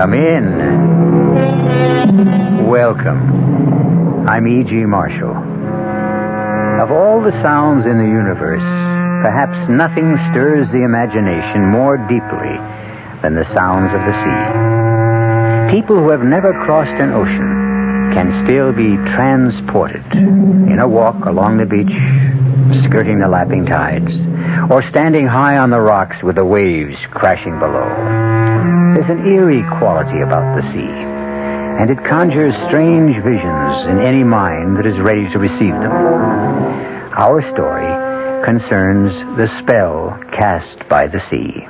Come in. Welcome. I'm E.G. Marshall. Of all the sounds in the universe, perhaps nothing stirs the imagination more deeply than the sounds of the sea. People who have never crossed an ocean can still be transported in a walk along the beach, skirting the lapping tides, or standing high on the rocks with the waves crashing below. There's an eerie quality about the sea, and it conjures strange visions in any mind that is ready to receive them. Our story concerns the spell cast by the sea.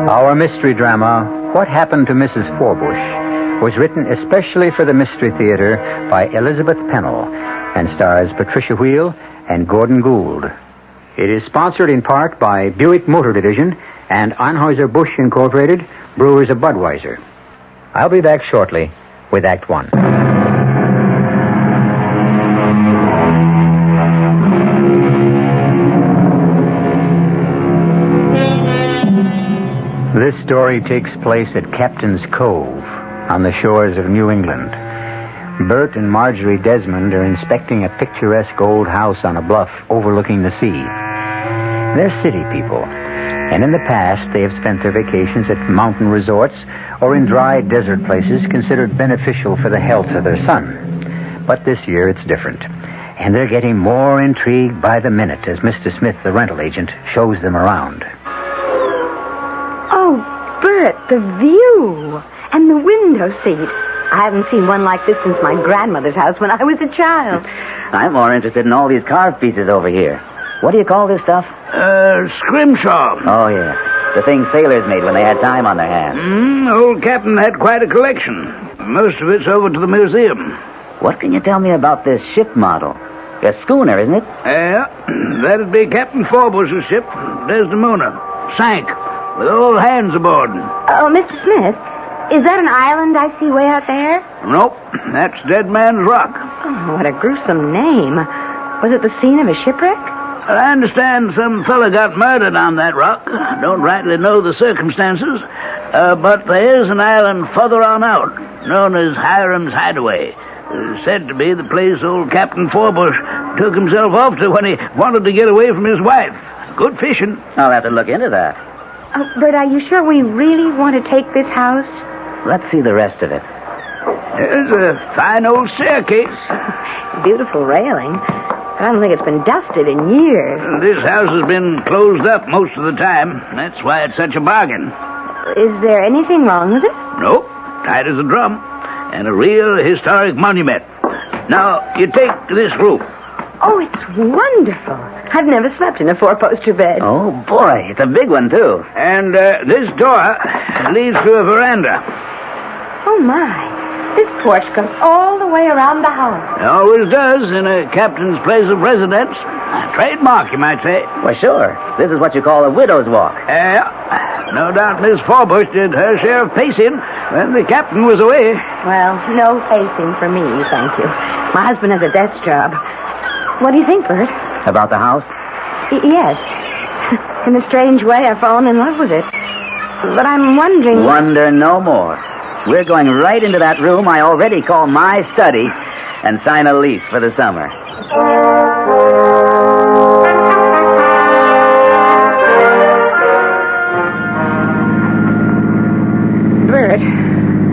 Our mystery drama, What Happened to Mrs. Forbush, was written especially for the Mystery Theater by Elizabeth Pennell and stars Patricia Wheel and Gordon Gould. It is sponsored in part by Buick Motor Division and Anheuser-Busch Incorporated, Brewers of Budweiser. I'll be back shortly with Act One. This story takes place at Captain's Cove on the shores of New England. Bert and Marjorie Desmond are inspecting a picturesque old house on a bluff overlooking the sea. They're city people, and in the past they have spent their vacations at mountain resorts or in dry desert places considered beneficial for the health of their son. But this year it's different, and they're getting more intrigued by the minute as Mr. Smith, the rental agent, shows them around. Oh, Bert, the view and the window seat. I haven't seen one like this since my grandmother's house when I was a child. I'm more interested in all these carved pieces over here. What do you call this stuff? Scrimshaw. Oh, yes. The things sailors made when they had time on their hands. Old Captain had quite a collection. Most of it's over to the museum. What can you tell me about this ship model? A schooner, isn't it? Yeah, that'd be Captain Forbush's ship, Desdemona. Sank, with all hands aboard. Oh, Mr. Smith, is that an island I see way out there? Nope, that's Dead Man's Rock. Oh, what a gruesome name. Was it the scene of a shipwreck? I understand some fella got murdered on that rock. Don't rightly know the circumstances. But there is an island further on out, known as Hiram's Hideaway. Said to be the place old Captain Forbush took himself off to when he wanted to get away from his wife. Good fishing. I'll have to look into that. Oh, Bert, are you sure we really want to take this house? Let's see the rest of it. There's a fine old staircase. Beautiful railing. I don't think it's been dusted in years. This house has been closed up most of the time. That's why it's such a bargain. Is there anything wrong with it? Nope. Tight as a drum. And a real historic monument. Now, you take this roof. Oh, it's wonderful. I've never slept in a four-poster bed. Oh, boy, it's a big one, too. And this door leads to a veranda. Oh, my. This porch goes all the way around the house. It always does in a captain's place of residence. A trademark, you might say. Well, sure. This is what you call a widow's walk. Yeah. No doubt Miss Forbush did her share of pacing when the captain was away. Well, no pacing for me, thank you. My husband has a desk job. What do you think, Bert? About the house? Yes. In a strange way, I've fallen in love with it. But I'm wondering... Wonder no more. We're going right into that room I already call my study and sign a lease for the summer. Bert.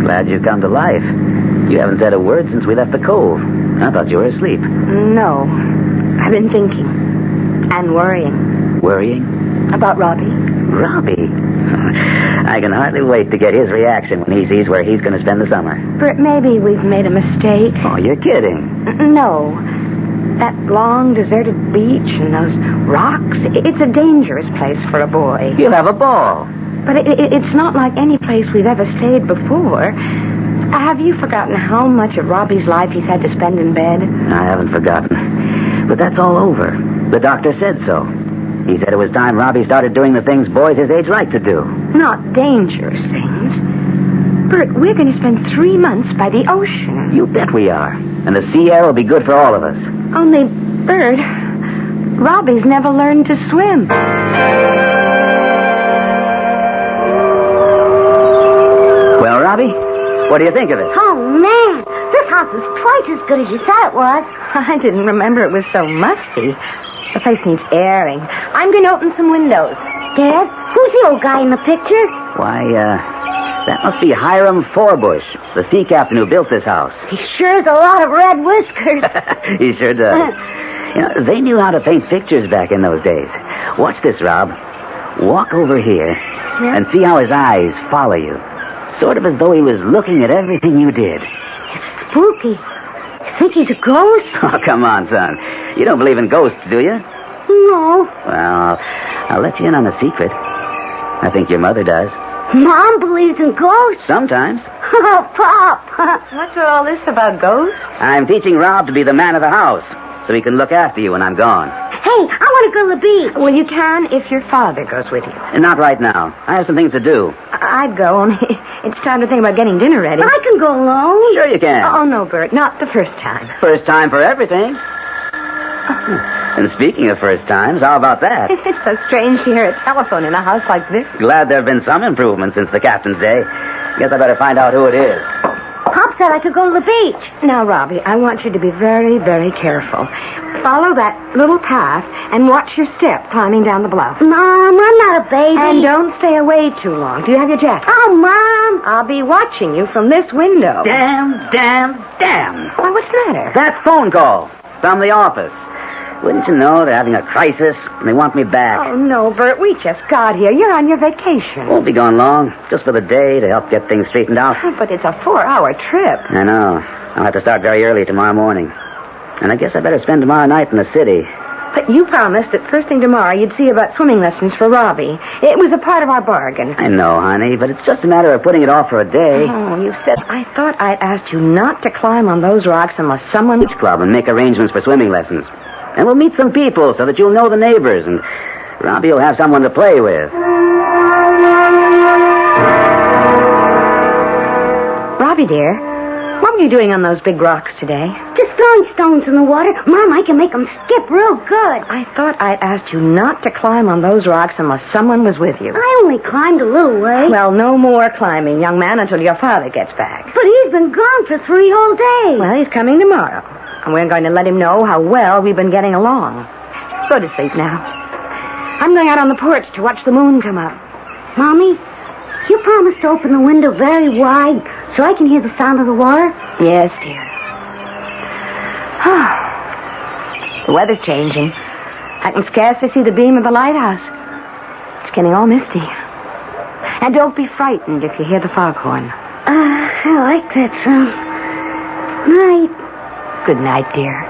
Glad you've come to life. You haven't said a word since we left the cove. I thought you were asleep. No. I've been thinking. And worrying. Worrying? About Robbie. Robbie? I can hardly wait to get his reaction when he sees where he's going to spend the summer. Bert, maybe we've made a mistake. Oh, you're kidding. No. That long, deserted beach and those rocks, it's a dangerous place for a boy. You'll have a ball. But it's not like any place we've ever stayed before. Have you forgotten how much of Robbie's life he's had to spend in bed? I haven't forgotten. But that's all over. The doctor said so. He said it was time Robbie started doing the things boys his age like to do. Not dangerous things. Bert, we're going to spend 3 months by the ocean. You bet we are. And the sea air will be good for all of us. Only, Bert, Robbie's never learned to swim. Well, Robbie, what do you think of it? Oh, man. This house is twice as good as you thought it was. I didn't remember it was so musty. The place needs airing. I'm going to open some windows. Dad, who's the old guy in the picture? Why, that must be Hiram Forbush, the sea captain who built this house. He sure has a lot of red whiskers. He sure does. You know, they knew how to paint pictures back in those days. Watch this, Rob. Walk over here and see how his eyes follow you. Sort of as though he was looking at everything you did. It's spooky. You think he's a ghost? Oh, come on, son. You don't believe in ghosts, do you? No. Well, I'll let you in on a secret. I think your mother does. Mom believes in ghosts. Sometimes. Oh, Pop. What's all this about ghosts? I'm teaching Rob to be the man of the house, so he can look after you when I'm gone. Hey, I want to go to the beach. Well, you can if your father goes with you. And not right now. I have some things to do. I'd go, only it's time to think about getting dinner ready. I can go alone. Sure you can. Oh, no, Bert, not the first time. First time for everything. And speaking of first times, how about that? It's so strange to hear a telephone in a house like this. Glad there have been some improvements since the captain's day. Guess I better find out who it is. Pop said I could go to the beach. Now, Robbie, I want you to be very, very careful. Follow that little path and watch your step climbing down the bluff. Mom, I'm not a baby. And don't stay away too long. Do you have your jacket? Oh, Mom. I'll be watching you from this window. Damn. Why, what's the matter? That phone call from the office. Wouldn't you know they're having a crisis and they want me back? Oh, no, Bert, we just got here. You're on your vacation. Won't be gone long. Just for the day to help get things straightened out. But it's a 4-hour trip. I know. I'll have to start very early tomorrow morning. And I guess I better spend tomorrow night in the city. But you promised that first thing tomorrow you'd see about swimming lessons for Robbie. It was a part of our bargain. I know, honey, but it's just a matter of putting it off for a day. Oh, you said... I thought I'd asked you not to climb on those rocks unless someone... Beach club and make arrangements for swimming lessons. And we'll meet some people so that you'll know the neighbors, and Robbie will have someone to play with. Robbie, dear, what were you doing on those big rocks today? Just throwing stones in the water. Mom, I can make them skip real good. I thought I'd asked you not to climb on those rocks unless someone was with you. I only climbed a little way. Well, no more climbing, young man, until your father gets back. But he's been gone for 3 whole days. Well, he's coming tomorrow. And we're going to let him know how well we've been getting along. Go to sleep now. I'm going out on the porch to watch the moon come up. Mommy, you promised to open the window very wide so I can hear the sound of the water? Yes, dear. The weather's changing. I can scarcely see the beam of the lighthouse. It's getting all misty. And don't be frightened if you hear the foghorn. I like that sound. Night. Good night, dear.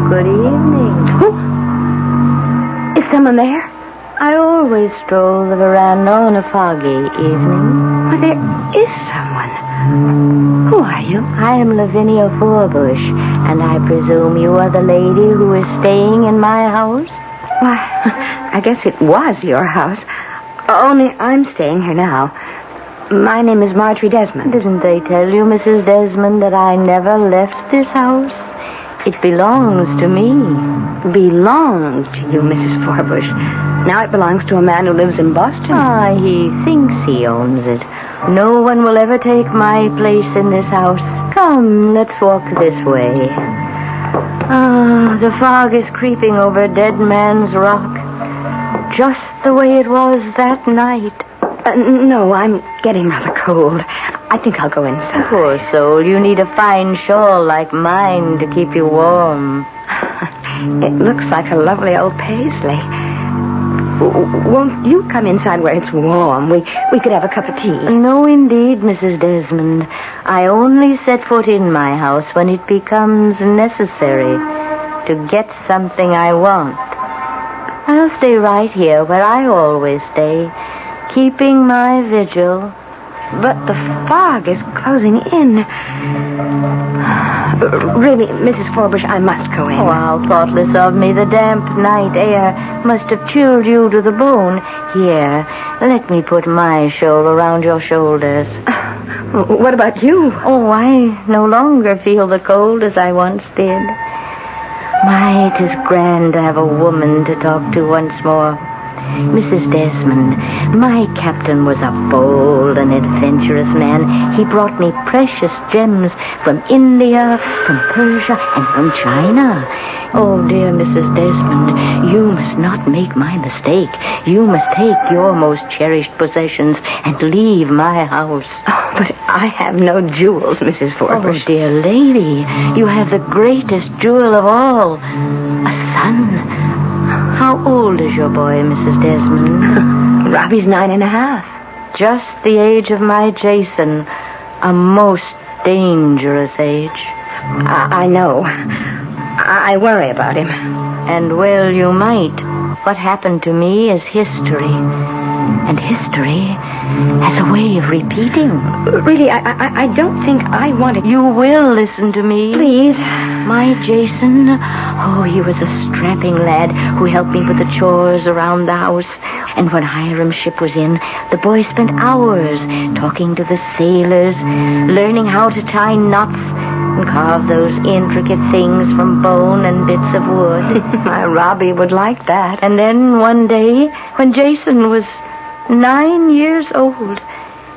Good evening. Oh. Is someone there? I always stroll the veranda on a foggy evening. Well, there is someone. Who are you? I am Lavinia Forbush, and I presume you are the lady who is staying in my house? Why, I guess it was your house. Only I'm staying here now. My name is Marjorie Desmond. Didn't they tell you, Mrs. Desmond, that I never left this house? It belongs to me. Belonged to you, Mrs. Forbush. Now it belongs to a man who lives in Boston. Ah, he thinks he owns it. No one will ever take my place in this house. Come, let's walk this way. Ah, the fog is creeping over Dead Man's Rock. Just the way it was that night. No, I'm getting rather cold. I think I'll go inside. Poor soul, you need a fine shawl like mine to keep you warm. It looks like a lovely old paisley. Won't you come inside where it's warm? We could have a cup of tea. No, indeed, Mrs. Desmond. I only set foot in my house when it becomes necessary to get something I want. I'll stay right here where I always stay, keeping my vigil. But the fog is closing in. Really, Mrs. Forbush, I must go in. Oh, how thoughtless of me. The damp night air must have chilled you to the bone. Here, let me put my shawl around your shoulders. What about you? Oh, I no longer feel the cold as I once did. My, it is grand to have a woman to talk to once more. Mrs. Desmond, my captain was a bold and adventurous man. He brought me precious gems from India, from Persia, and from China. Oh, dear Mrs. Desmond, you must not make my mistake. You must take your most cherished possessions and leave my house. Oh, but I have no jewels, Mrs. Forbush. Oh, dear lady, you have the greatest jewel of all, a son. How old is your boy, Mrs. Desmond? Robbie's 9.5. Just the age of my Jason, a most dangerous age. I know. I worry about him. And well, you might. What happened to me is history. And history has a way of repeating. Really, I don't think I want to... You will listen to me. Please. My Jason, oh, he was a strapping lad who helped me with the chores around the house. And when Hiram's ship was in, the boy spent hours talking to the sailors, learning how to tie knots and carve those intricate things from bone and bits of wood. My Robbie would like that. And then one day, when Jason was 9 years old,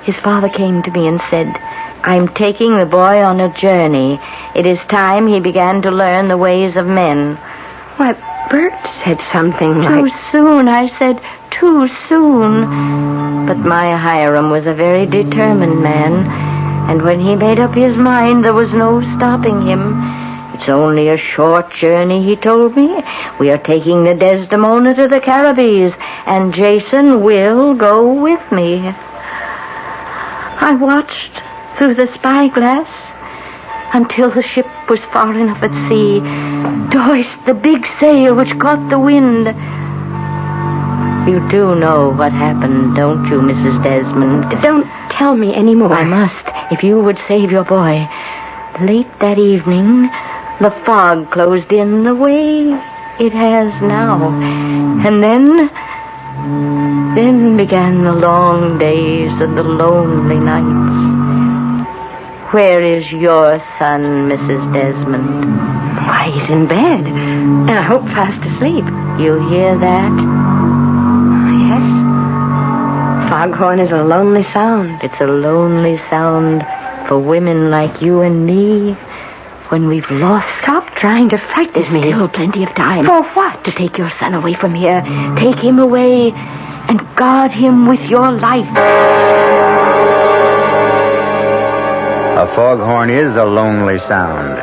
his father came to me and said, I'm taking the boy on a journey. It is time he began to learn the ways of men. Why, Bert said something like... Too soon, I said, too soon. But my Hiram was a very determined man, and when he made up his mind, there was no stopping him. It's only a short journey, he told me. We are taking the Desdemona to the Caribbees, and Jason will go with me. I watched through the spyglass until the ship was far enough at sea to hoist the big sail which caught the wind. You do know what happened, don't you, Mrs. Desmond? Don't tell me any more. I must, if you would save your boy. Late that evening, the fog closed in the way it has now. And then began the long days and the lonely nights. Where is your son, Mrs. Desmond? Why, he's in bed, and I hope fast asleep. You hear that? Yes. Foghorn is a lonely sound. It's a lonely sound for women like you and me when we've lost. Stop trying to frighten me. There's still plenty of time. For what? To take your son away from here. Take him away and guard him with your life. A foghorn is a lonely sound,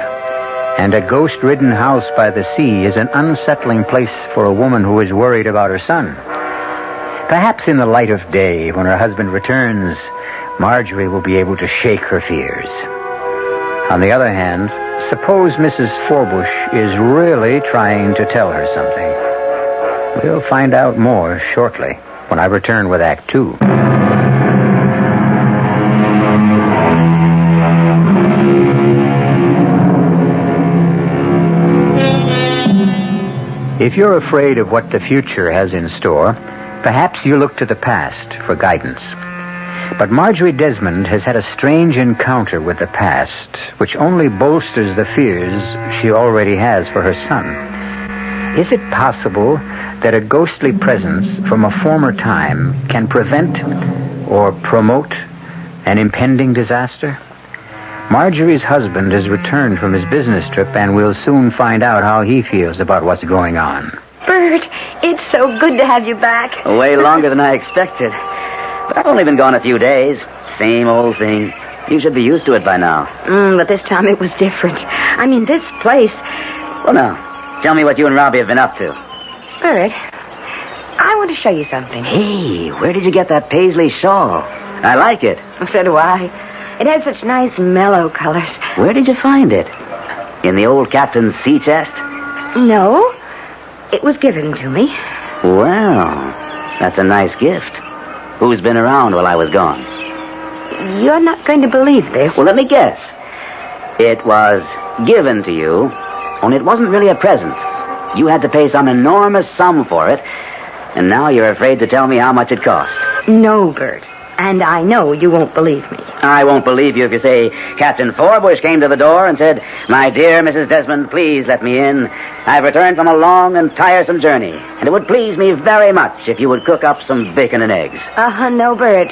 and a ghost-ridden house by the sea is an unsettling place for a woman who is worried about her son. Perhaps in the light of day, when her husband returns, Marjorie will be able to shake her fears. On the other hand, suppose Mrs. Forbush is really trying to tell her something. We'll find out more shortly when I return with Act 2. If you're afraid of what the future has in store, perhaps you look to the past for guidance. But Marjorie Desmond has had a strange encounter with the past, which only bolsters the fears she already has for her son. Is it possible that a ghostly presence from a former time can prevent or promote an impending disaster? Marjorie's husband has returned from his business trip, and we'll soon find out how he feels about what's going on. Bert, it's so good to have you back. Way longer than I expected. But I've only been gone a few days. Same old thing. You should be used to it by now. But this time it was different. I mean, this place... Well, now, tell me what you and Robbie have been up to. Bert, I want to show you something. Hey, where did you get that paisley shawl? I like it. So do I. It has such nice mellow colors. Where did you find it? In the old captain's sea chest? No, it was given to me. Well, that's a nice gift. Who's been around while I was gone? You're not going to believe this. Well, let me guess. It was given to you, only it wasn't really a present. You had to pay some enormous sum for it, and now you're afraid to tell me how much it cost. No, Bert. And I know you won't believe me. I won't believe you if you say Captain Forbush came to the door and said, "My dear Mrs. Desmond, please let me in. I've returned from a long and tiresome journey, and it would please me very much if you would cook up some bacon and eggs." No, Bert.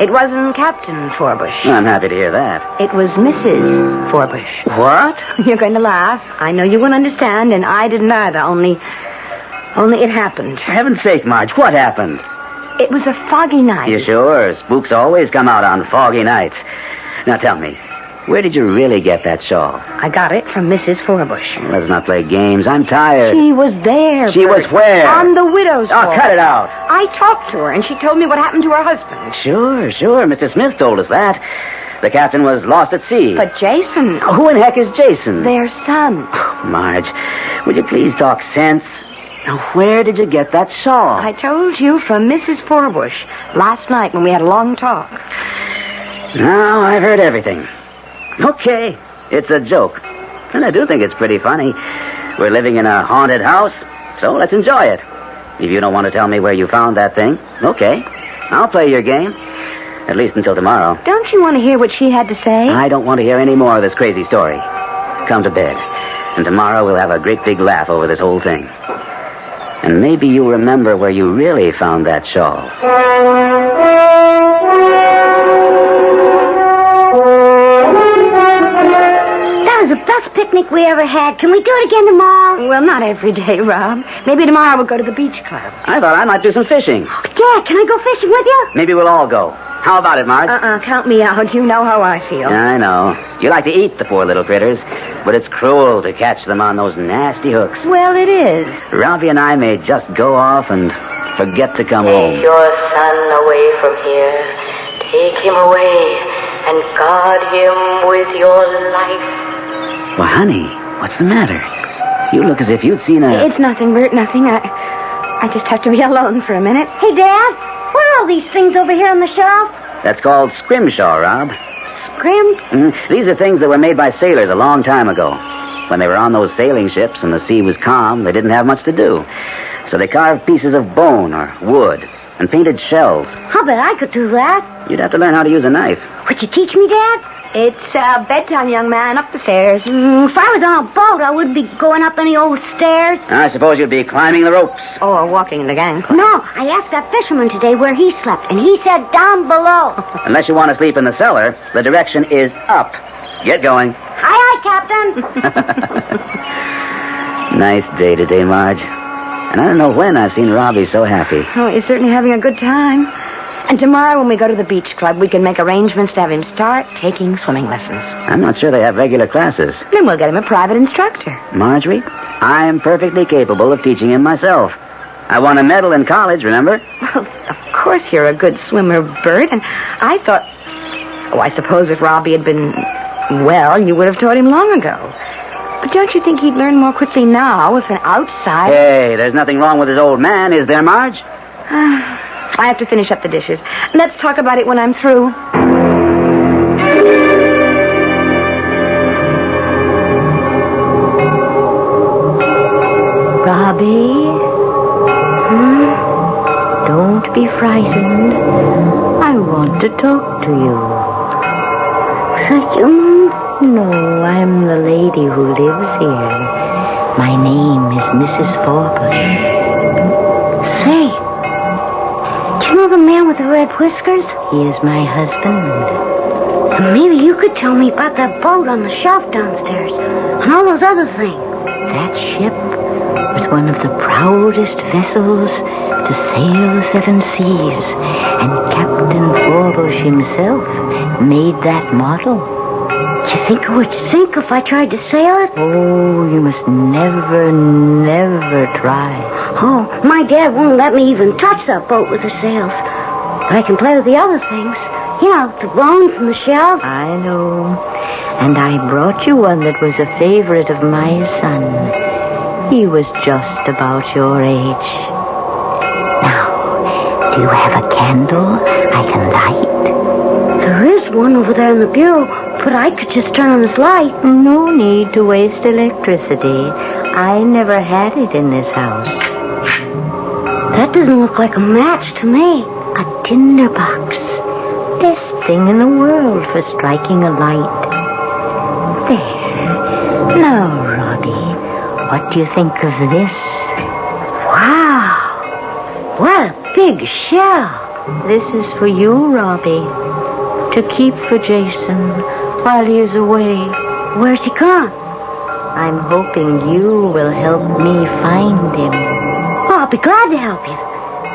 It wasn't Captain Forbush. I'm happy to hear that. It was Mrs. Forbush. What? You're going to laugh. I know you won't understand, and I didn't either, only it happened. For heaven's sake, Marge, what happened? It was a foggy night. You sure? Spooks always come out on foggy nights. Now tell me, where did you really get that shawl? I got it from Mrs. Forbush. Let's not play games. I'm tired. She was there, She Bert. was where? On the widow's Oh, hall. cut it out. I talked to her, and she told me what happened to her husband. Sure. Mr. Smith told us that. The captain was lost at sea. But Jason... Who in heck is Jason? Their son. Marge, will you please talk sense? Now, where did you get that shawl? I told you from Mrs. Forbush last night when we had a long talk. Now, I've heard everything. Okay, it's a joke. And I do think it's pretty funny. We're living in a haunted house, so let's enjoy it. If you don't want to tell me where you found that thing, okay. I'll play your game. At least until tomorrow. Don't you want to hear what she had to say? I don't want to hear any more of this crazy story. Come to bed. And tomorrow we'll have a great big laugh over this whole thing. And maybe you'll remember where you really found that shawl. That was the best picnic we ever had. Can we do it again tomorrow? Well, not every day, Rob. Maybe tomorrow we'll go to the beach club. I thought I might do some fishing. Dad, can I go fishing with you? Maybe we'll all go. How about it, Marge? Count me out. You know how I feel. I know. You like to eat the poor little critters, but it's cruel to catch them on those nasty hooks. Well, it is. Robbie and I may just go off and forget to come home. Take your son away from here. Take him away and guard him with your life. Well, honey, what's the matter? You look as if you'd seen a... It's nothing, Bert, nothing. I just have to be alone for a minute. Hey, Dad, what are all these things over here on the shelf? That's called scrimshaw, Rob. Scrim? These are things that were made by sailors a long time ago. When they were on those sailing ships and the sea was calm, they didn't have much to do. So they carved pieces of bone or wood and painted shells. I'll bet I could do that. You'd have to learn how to use a knife. Would you teach me, Dad? It's bedtime, young man. Up the stairs. If I was on a boat, I wouldn't be going up any old stairs. I suppose you'd be climbing the ropes. Or walking in the gangplank. No, I asked that fisherman today where he slept, and he said down below. Unless you want to sleep in the cellar, the direction is up. Get going. Aye, Captain. Nice day today, Marge. And I don't know when I've seen Robbie so happy. Oh, he's certainly having a good time. And tomorrow when we go to the beach club, we can make arrangements to have him start taking swimming lessons. I'm not sure they have regular classes. Then we'll get him a private instructor. Marjorie, I am perfectly capable of teaching him myself. I won a medal in college, remember? Well, of course you're a good swimmer, Bert, and I thought... Oh, I suppose if Robbie had been well, you would have taught him long ago. But don't you think he'd learn more quickly now if an outside... Hey, there's nothing wrong with his old man, is there, Marge? I have to finish up the dishes. Let's talk about it when I'm through. Robbie? Don't be frightened. I want to talk to you. Is that you, Mom? No, I'm the lady who lives here. My name is Mrs. Forbush. Say, do you know the man with the red whiskers? He is my husband. And maybe you could tell me about that boat on the shelf downstairs and all those other things. That ship was one of the proudest vessels to sail the seven seas, and Captain Forbush himself made that model. Do you think it would sink if I tried to sail it? Oh, you must never, never try. Oh, my dad won't let me even touch that boat with the sails. But I can play with the other things. You know, the bones and the shells. I know. And I brought you one that was a favorite of my son. He was just about your age. Now, do you have a candle I can light? There is one over there in the bureau, but I could just turn on this light. No need to waste electricity. I never had it in this house. That doesn't look like a match to me. A tinder box. best thing in the world for striking a light. There. Now, Robbie, what do you think of this? Wow. What a big shell. This is for you, Robbie, to keep for Jason while he is away. Where's he gone? I'm hoping you will help me find him. Oh, I'll be glad to help you.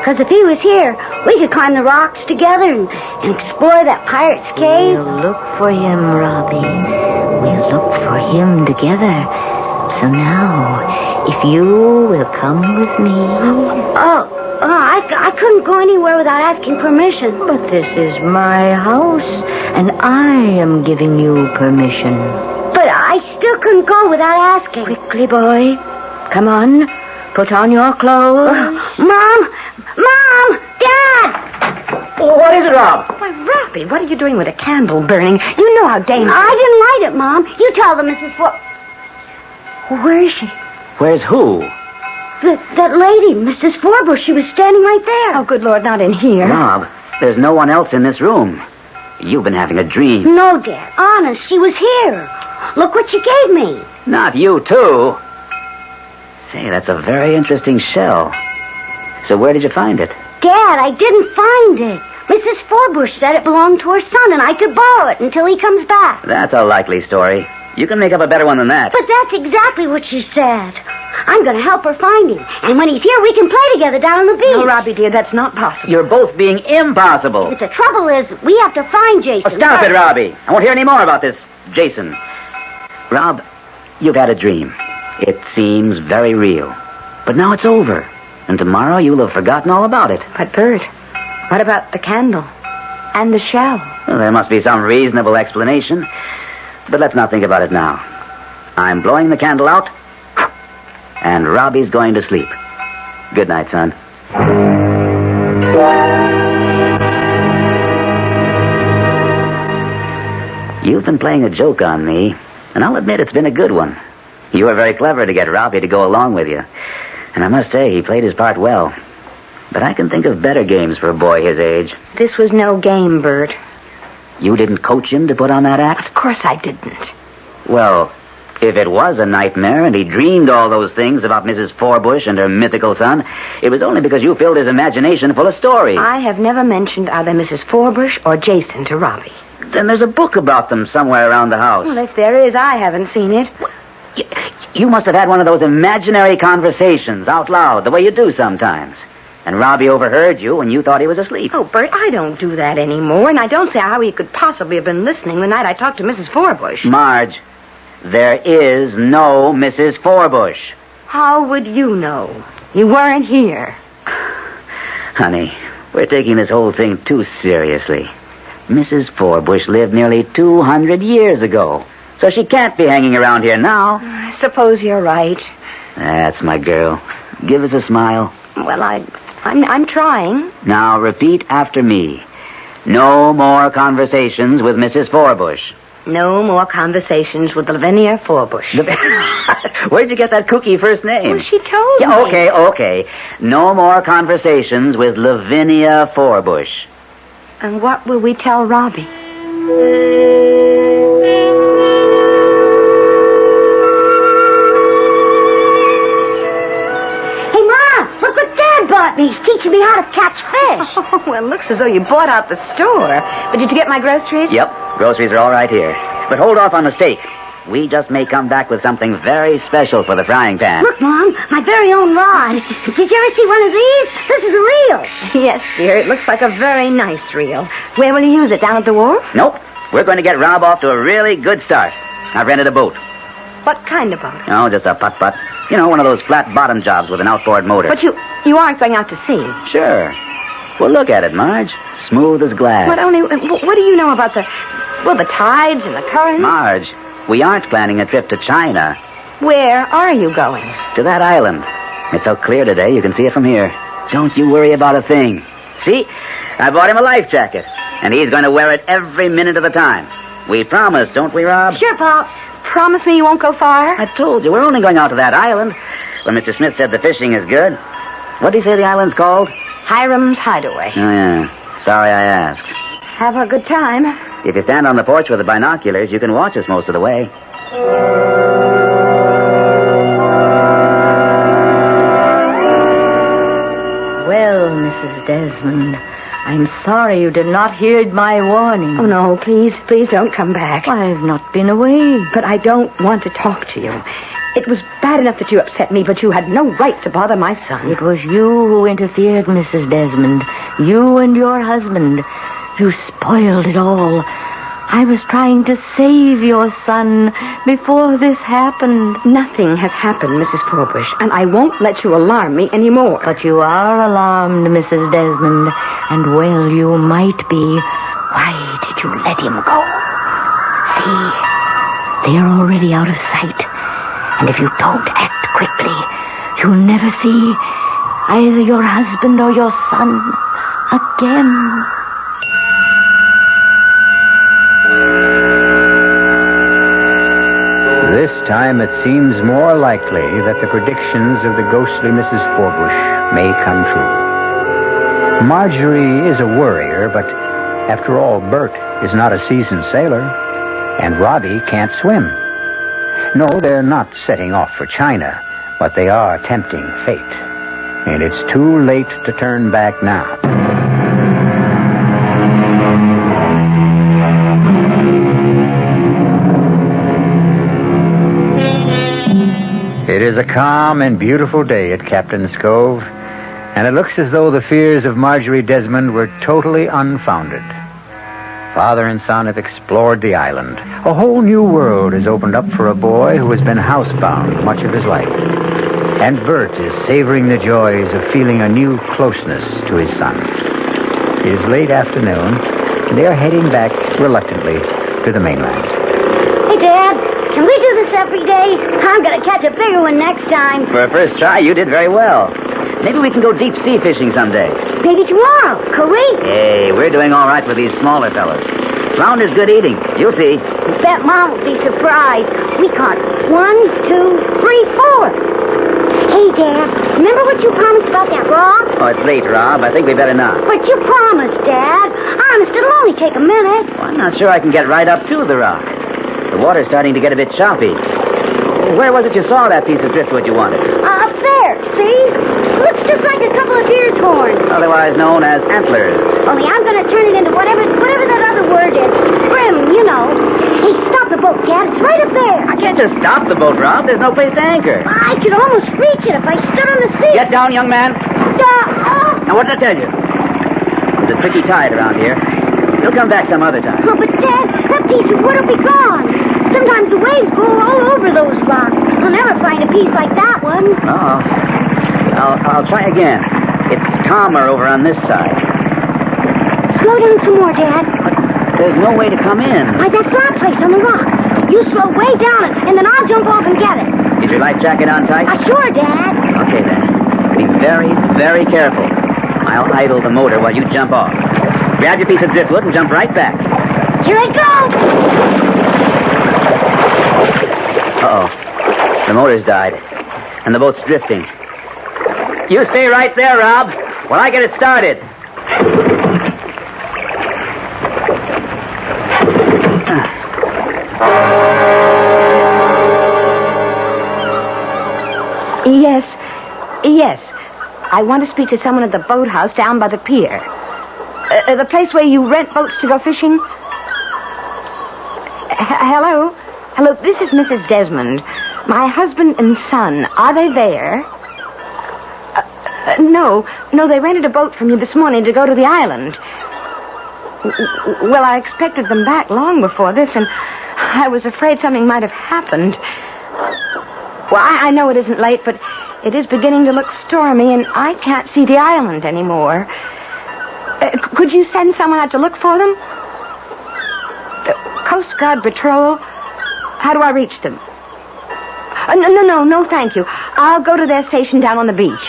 Because if he was here, we could climb the rocks together and explore that pirate's cave. We'll look for him, Robbie. We'll look for him together. So now, if you will come with me. I couldn't go anywhere without asking permission. But this is my house, and I am giving you permission. But I still couldn't go without asking. Quickly, boy. Come on. Put on your clothes. Mom! Dad! What is it, Rob? Why, Robbie, what are you doing with a candle burning? You know how dangerous... I didn't light it, Mom. You tell them, Mrs. Where is she? Where's who? That lady, Mrs. Forbush. She was standing right there. Oh, good Lord, not in here. Rob, there's no one else in this room. You've been having a dream. No, Dad. Honest, she was here. Look what she gave me. Not you, too. Say, that's a very interesting shell. So where did you find it? Dad, I didn't find it. Mrs. Forbush said it belonged to her son, and I could borrow it until he comes back. That's a likely story. You can make up a better one than that. But that's exactly what she said. I'm going to help her find him. And when he's here, we can play together down on the beach. No, Robbie, dear, that's not possible. You're both being impossible. But the trouble is, we have to find Jason. Oh, stop it, Robbie. I won't hear any more about this Jason. Rob, you've had a dream. It seems very real. But now it's over. And tomorrow you'll have forgotten all about it. But, Bert, what about the candle and the shell? Well, there must be some reasonable explanation. But let's not think about it now. I'm blowing the candle out, and Robbie's going to sleep. Good night, son. You've been playing a joke on me, and I'll admit it's been a good one. You were very clever to get Robbie to go along with you. And I must say, he played his part well. But I can think of better games for a boy his age. This was no game, Bert. You didn't coach him to put on that act? Of course I didn't. Well, if it was a nightmare and he dreamed all those things about Mrs. Forbush and her mythical son, it was only because you filled his imagination full of stories. I have never mentioned either Mrs. Forbush or Jason to Robbie. Then there's a book about them somewhere around the house. Well, if there is, I haven't seen it. You must have had one of those imaginary conversations out loud, the way you do sometimes. And Robbie overheard you and you thought he was asleep. Oh, Bert, I don't do that anymore, and I don't see how he could possibly have been listening the night I talked to Mrs. Forbush. Marge, there is no Mrs. Forbush. How would you know? You weren't here. Honey, we're taking this whole thing too seriously. Mrs. Forbush lived nearly 200 years ago, so she can't be hanging around here now. I suppose you're right. That's my girl. Give us a smile. Well, I'm trying. Now repeat after me. No more conversations with Mrs. Forbush. No more conversations with Lavinia Forbush. Where'd you get that kooky first name? Well, she told me. Okay. No more conversations with Lavinia Forbush. And what will we tell Robbie? Bought me. He's teaching me how to catch fish. Oh, well, it looks as though you bought out the store. But did you get my groceries? Yep, groceries are all right here. But hold off on the steak. We just may come back with something very special for the frying pan. Look, Mom, my very own rod. Did you ever see one of these? This is a reel. Yes, dear. It looks like a very nice reel. Where will you use it? Down at the wharf? Nope. We're going to get Rob off to a really good start. I've rented a boat. What kind of boat? Oh, just a putt-putt. You know, one of those flat-bottom jobs with an outboard motor. But you aren't going out to sea. Sure. Well, look at it, Marge. Smooth as glass. What do you know about the tides and the currents? Marge, we aren't planning a trip to China. Where are you going? To that island. It's so clear today, you can see it from here. Don't you worry about a thing. See? I bought him a life jacket, and he's going to wear it every minute of the time. We promise, don't we, Rob? Sure, Pop. Promise me you won't go far? I told you, we're only going out to that island. When Mr. Smith said the fishing is good. What did he say the island's called? Hiram's Hideaway. Oh, yeah. Sorry I asked. have a good time. If you stand on the porch with the binoculars, you can watch us most of the way. Well, Mrs. Desmond, I'm sorry you did not heed my warning. Oh, no, please don't come back. I've not been away. But I don't want to talk to you. It was bad enough that you upset me, but you had no right to bother my son. It was you who interfered, Mrs. Desmond. You and your husband. You spoiled it all. I was trying to save your son before this happened. Nothing has happened, Mrs. Forbush, and I won't let you alarm me anymore. But you are alarmed, Mrs. Desmond, and well you might be. Why did you let him go? See, they are already out of sight. And if you don't act quickly, you'll never see either your husband or your son again. This time it seems more likely that the predictions of the ghostly Mrs. Forbush may come true. Marjorie is a worrier, but after all, Bert is not a seasoned sailor, and Robbie can't swim. No, they're not setting off for China, but they are tempting fate. And it's too late to turn back now. It is a calm and beautiful day at Captain's Cove, and it looks as though the fears of Marjorie Desmond were totally unfounded. Father and son have explored the island. A whole new world has opened up for a boy who has been housebound much of his life. And Bert is savoring the joys of feeling a new closeness to his son. It is late afternoon, and they are heading back reluctantly to the mainland. Hey, Dad, can we do this every day? I'm going to catch a bigger one next time. For a first try, you did very well. Maybe we can go deep sea fishing someday. Maybe tomorrow. Could we? Hey, we're doing all right with these smaller fellas. Flounder's good eating. You'll see. I bet Mom will be surprised. We caught 1, 2, 3, 4. Hey, Dad, remember what you promised about that rock? Oh, it's late, Rob. I think we better not. But you promised, Dad. Honest, it'll only take a minute. Well, I'm not sure I can get right up to the rock. The water's starting to get a bit choppy. Where was it you saw that piece of driftwood you wanted? Up there, see? Looks just like a couple of deer's horns. Otherwise known as antlers. Only I'm going to turn it into whatever that other word is. Brim, you know. Hey, stop the boat, Dad. It's right up there. I can't just stop the boat, Rob. There's no place to anchor. I could almost reach it if I stood on the seat. Get down, young man. Now, what did I tell you? There's a tricky tide around here. He'll come back some other time. Oh, but Dad, that piece of wood will be gone. Sometimes the waves go all over those rocks. I'll never find a piece like that one. Oh, I'll try again. It's calmer over on this side. Slow down some more, Dad. But there's no way to come in. Like that flat place on the rock. You slow way down, and then I'll jump off and get it. Is your life jacket on tight? Sure, Dad. Okay, then. Be very, very careful. I'll idle the motor while you jump off. Grab your piece of driftwood and jump right back. Here I go. Uh-oh. The motor's died, and the boat's drifting. You stay right there, Rob, while I get it started. Yes. I want to speak to someone at the boathouse down by the pier. The place where you rent boats to go fishing. Hello? Hello, this is Mrs. Desmond. My husband and son, are they there? No, they rented a boat from you this morning to go to the island. Well, I expected them back long before this, and I was afraid something might have happened. Well, I know it isn't late, but it is beginning to look stormy, and I can't see the island anymore. Could you send someone out to look for them? Coast Guard Patrol? How do I reach them? No, thank you. I'll go to their station down on the beach.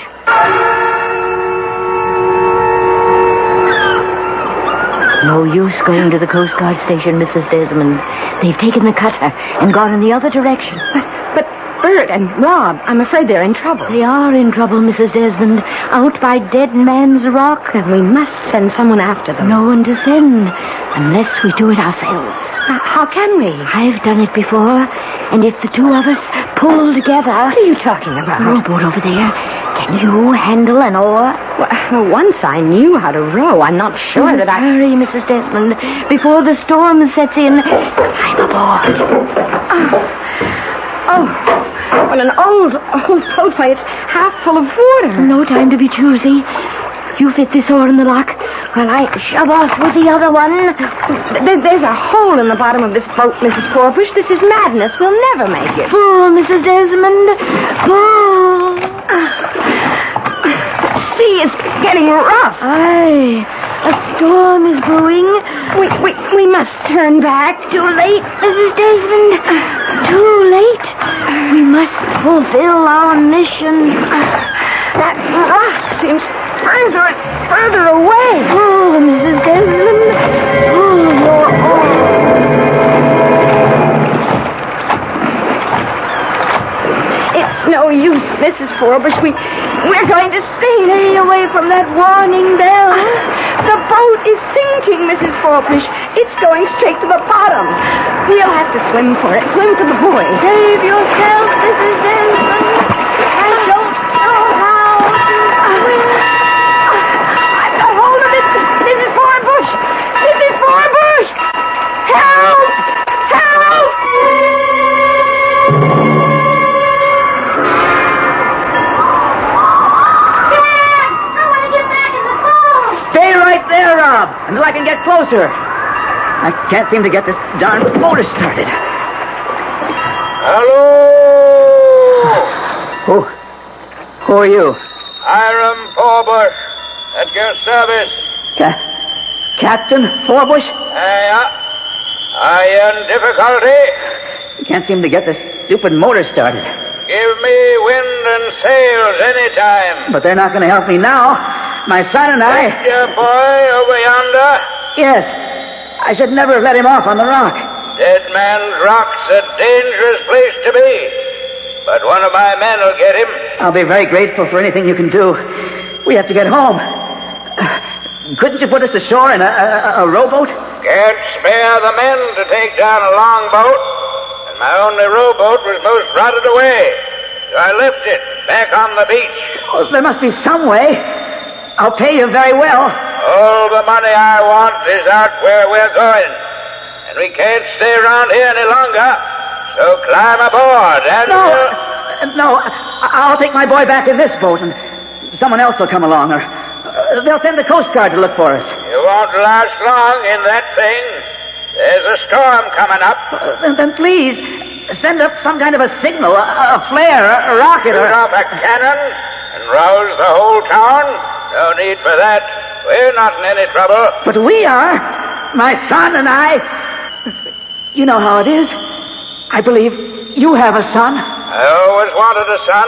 No use going to the Coast Guard station, Mrs. Desmond. They've taken the cutter and gone in the other direction. Bert and Rob, I'm afraid they're in trouble. They are in trouble, Mrs. Desmond. Out by Dead Man's Rock. And we must send someone after them. No one to send, unless we do it ourselves. How can we? I've done it before, and if the two of us pull together... What are you talking about? The rowboat over there. Can you handle an oar? Well, once I knew how to row, I'm not sure that I... Hurry, Mrs. Desmond. Before the storm sets in, climb aboard. Oh, well, an old boat, why, it's half full of water. No time to be choosy. You fit this oar in the lock while I shove off with the other one. There's a hole in the bottom of this boat, Mrs. Forbush. This is madness. We'll never make it. Pull, Mrs. Desmond. Pull. The sea is getting rough. Aye, a storm is brewing. We must turn back. Too late, Mrs. Desmond. Too late. We must fulfill our mission. That rock seems further and further away. Pull, Mrs. Desmond. Pull your oar. It's no use, Mrs. Forbush. We're going to sink. Stay away from that warning bell. The boat is sinking, Mrs. Forbush. It's going straight to the bottom. We'll have to swim for it. Swim for the boy. Save yourself, Mrs. Desmond. I don't know how to swim. I've got hold of it. Mrs. Forbush! Mrs. Forbush! Help! Help! Stay right there, Rob, until I can get closer. I can't seem to get this darn motor started. Hello! Who are you? Hiram Forbush, at your service. Captain Forbush? Are you in difficulty? I can't seem to get this stupid motor started. Give me wind and sails any time. But they're not going to help me now. My son and I... Is your boy over yonder? Yes. I should never have let him off on the rock. Dead Man's Rock's a dangerous place to be. But one of my men will get him. I'll be very grateful for anything you can do. We have to get home. Couldn't you put us ashore in a rowboat? Can't spare the men to take down a long boat. And my only rowboat was most rotted away. So I left it back on the beach. Oh, there must be some way. I'll pay you very well. All the money I want is out where we're going. And we can't stay around here any longer. So climb aboard and... No, I'll take my boy back in this boat, and someone else will come along, or they'll send the Coast Guard to look for us. You won't last long in that thing. There's a storm coming up. Then please, send up some kind of a signal, a flare, a rocket, Shoot off a cannon and rouse the whole town. No need for that. We're not in any trouble. But we are. My son and I. You know how it is. I believe you have a son. I always wanted a son.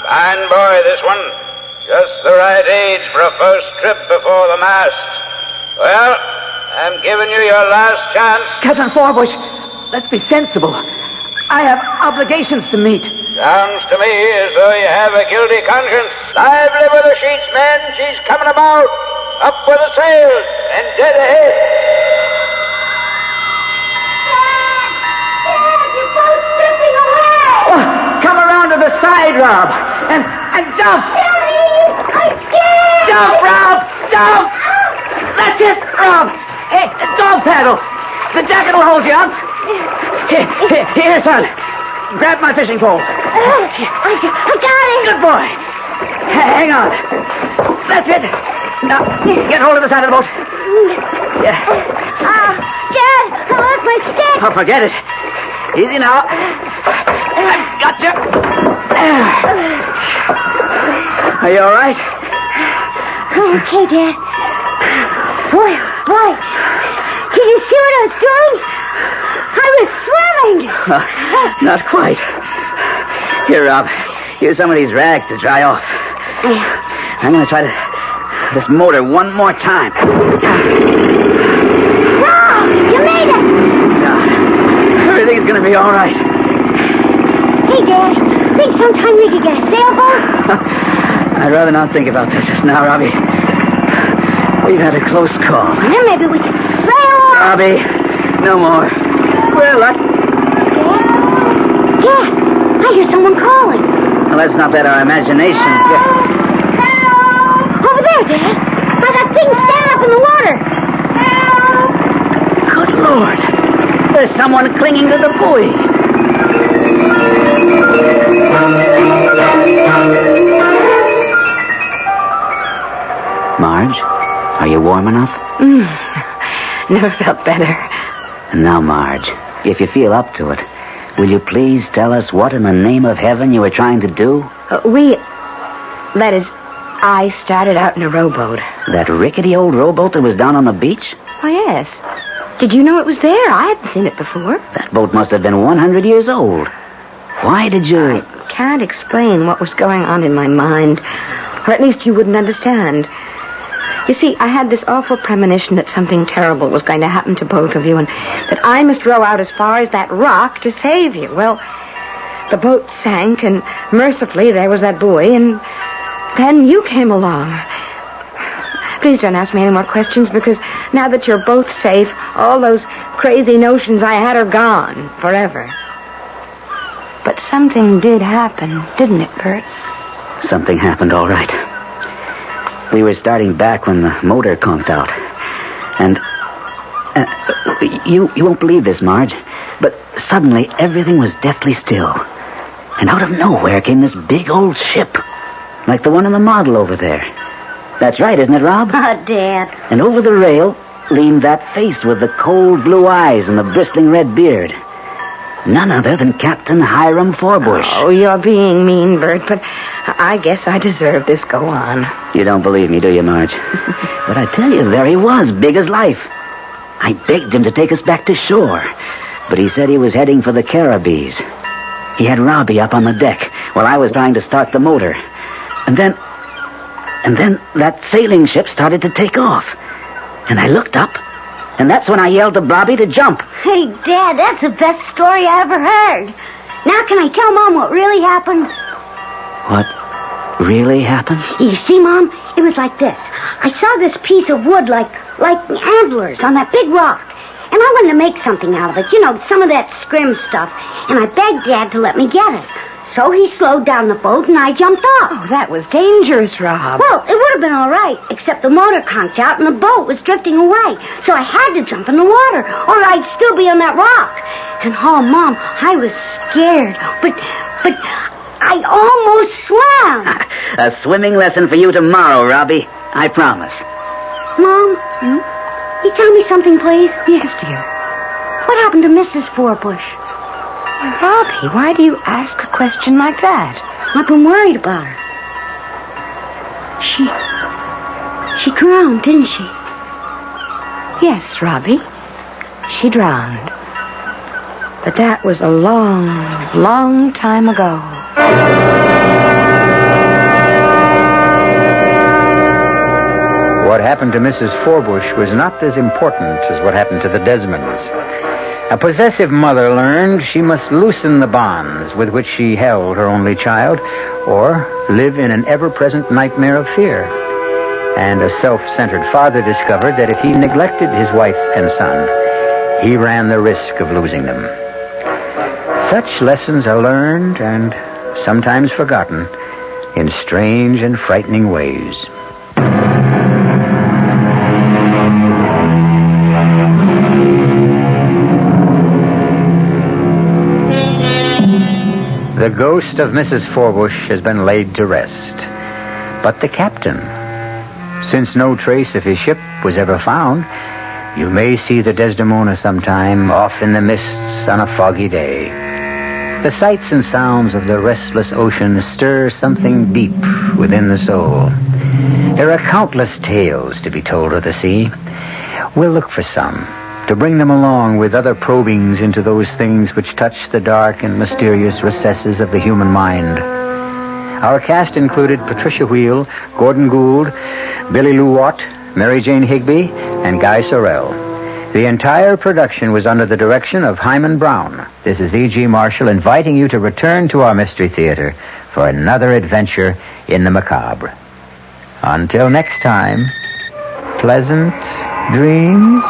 Fine boy, this one. Just the right age for a first trip before the mast. Well, I'm giving you your last chance. Captain Forbush, let's be sensible. I have obligations to meet. Sounds to me as though you have a guilty conscience. Lively with the sheets, men. She's coming about. Up with the sails and dead ahead. Your boat's drifting away! Oh, come around to the side, Rob, and jump. I'm scared! Jump, Rob! Jump! That's it, Rob. Hey, dog paddle. The jacket will hold you up. Here, son. Grab my fishing pole. I got it! Good boy. Hang on. That's it. Now, get hold of the side of the boat. Yeah. Dad, I lost my stick! Oh, forget it. Easy now. I've got you. Are you all right? Okay, Dad. Boy, can you see what I was doing? I was swimming! Not quite. Here, Rob. Here's some of these rags to dry off. I'm going to try this motor one more time. Wow! You made it! Everything's going to be all right. Hey, Dad. think sometime we could get a sailboat? I'd rather not think about this just now, Robbie. We've had a close call. And then maybe we could sail off. Robbie, no more. We're lucky. Dad, I hear someone calling. Well, let's not let our imagination get... Over there, Dad. By that thing standing up in the water. Good Lord. There's someone clinging to the buoy. Marge, are you warm enough? Never felt better. And now, Marge, if you feel up to it, will you please tell us what in the name of heaven you were trying to do? I started out in a rowboat. That rickety old rowboat that was down on the beach? Oh, yes. Did you know it was there? I hadn't seen it before. That boat must have been 100 years old. Why did you... I can't explain what was going on in my mind. Or at least you wouldn't understand. You see, I had this awful premonition that something terrible was going to happen to both of you and that I must row out as far as that rock to save you. Well, the boat sank and mercifully there was that buoy and then you came along. Please don't ask me any more questions because now that you're both safe, all those crazy notions I had are gone forever. But something did happen, didn't it, Bert? Something happened, all right. We were starting back when the motor conked out. And you won't believe this, Marge, but suddenly everything was deathly still. And out of nowhere came this big old ship, like the one in the model over there. That's right, isn't it, Rob? Oh, Dad. And over the rail leaned that face with the cold blue eyes and the bristling red beard. None other than Captain Hiram Forbush. Oh, you're being mean, Bert, but I guess I deserve this. Go on. You don't believe me, do you, Marge? But I tell you, there he was, big as life. I begged him to take us back to shore, but he said he was heading for the Caribbees. He had Robbie up on the deck while I was trying to start the motor. And then that sailing ship started to take off. And I looked up, and that's when I yelled to Robbie to jump. Hey, Dad, that's the best story I ever heard. Now can I tell Mom what really happened? What really happened? You see, Mom, it was like this. I saw this piece of wood like antlers on that big rock. And I wanted to make something out of it. You know, some of that scrim stuff. And I begged Dad to let me get it. So he slowed down the boat and I jumped off. Oh, that was dangerous, Rob. Well, it would have been all right, except the motor conked out and the boat was drifting away. So I had to jump in the water, or I'd still be on that rock. And, oh, Mom, I was scared. But I almost swam. A swimming lesson for you tomorrow, Robbie. I promise. Mom, you tell me something, please? Yes, dear. What happened to Mrs. Forbush? Why, Robbie, why do you ask a question like that? I've been worried about her. She drowned, didn't she? Yes, Robbie. She drowned. But that was a long, long time ago. What happened to Mrs. Forbush was not as important as what happened to the Desmonds. A possessive mother learned she must loosen the bonds with which she held her only child, or live in an ever-present nightmare of fear. And a self-centered father discovered that if he neglected his wife and son, he ran the risk of losing them. Such lessons are learned and sometimes forgotten in strange and frightening ways. The ghost of Mrs. Forbush has been laid to rest. But the captain, since no trace of his ship was ever found, you may see the Desdemona sometime off in the mists on a foggy day. The sights and sounds of the restless ocean stir something deep within the soul. There are countless tales to be told of the sea. We'll look for some, to bring them along with other probings into those things which touch the dark and mysterious recesses of the human mind. Our cast included Patricia Wheel, Gordon Gould, Billy Lou Watt, Mary Jane Higby, and Guy Sorrell. The entire production was under the direction of Hyman Brown. This is E.G. Marshall inviting you to return to our Mystery Theater for another adventure in the macabre. Until next time, pleasant dreams.